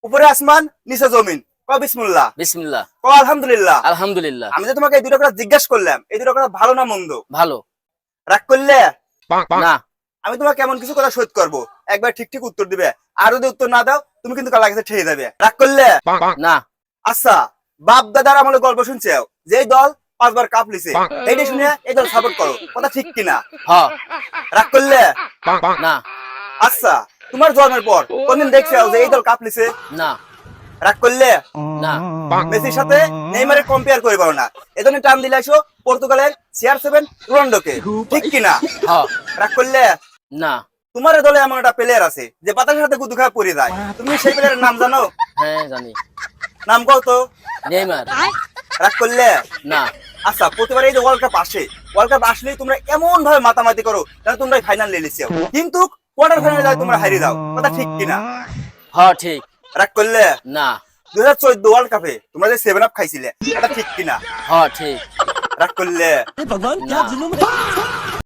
উপরে আসমান নিচে জমিন, ক বিসমিল্লাহ। বিসমিল্লাহ। ক আলহামদুলিল্লাহ। আলহামদুলিল্লাহ। আমি যে তোমাকে এই দুটো কথা জিজ্ঞাসা করলাম, এই দুটো কথা ভালো না মন্দ? ভালো। রাগ করলে? না। আমি তোমাকে এমন কিছু কথা শোধ করবো, একবার ঠিক ঠিক উত্তর দিবে, আর যদি উত্তর না দাও তুমি কিন্তু কালা কাছে ঠেয়ে যাবে। রাগ করলে? না। আচ্ছা, বাপ দাদার আমলে গল্প শুনছে যে এই দল 5 বার কাপ লিছে, এইটা শুনে এই দল সাপোর্ট করো, কথা ঠিক কিনা? হ্যাঁ। রাগ করলে? না। আচ্ছা, তোমার জন্মের পর কোনদিন দেখছো যে এই দল কাপ লিছে? না। রাগ করলে? না। মেসির সাথে নেইমারের কম্পেয়ার করে পারো না, এজন্য টান দিলে আসো পর্তুগালের CR7 রোনাল্ডোকে, ঠিক কিনা? হ্যাঁ। রাগ করলে? না। তোমার দলে এমন একটা প্লেয়ার আছে যে বাতাসের সাথে গুদু খায় পড়ে যায়, তুমি সেই প্লেয়ারের নাম জানো? হ্যাঁ জানি। নাম কও তো। নেইমার। রাগ করলে? না। আচ্ছা, প্রতিবার এই যে ওয়ার্ল্ড কাপ আসে, ওয়ার্ল্ড কাপ আসলেই তোমরা এমন ভাবে মাতামাতি করো যেন তোমরা ফাইনাল লিয়েছো, কিন্তু কোয়ার্টার ফাইনালে যায় তোমরা হারিয়ে দাও, কথা ঠিক কিনা? হ্যাঁ ঠিক। রাগ করলে? না। 2014 ওয়ার্ল্ড কাপে তোমরা যে 7 আপ খাইছিলে, এটা ঠিক কিনা? হ্যাঁ ঠিক। রাগ করলে? না।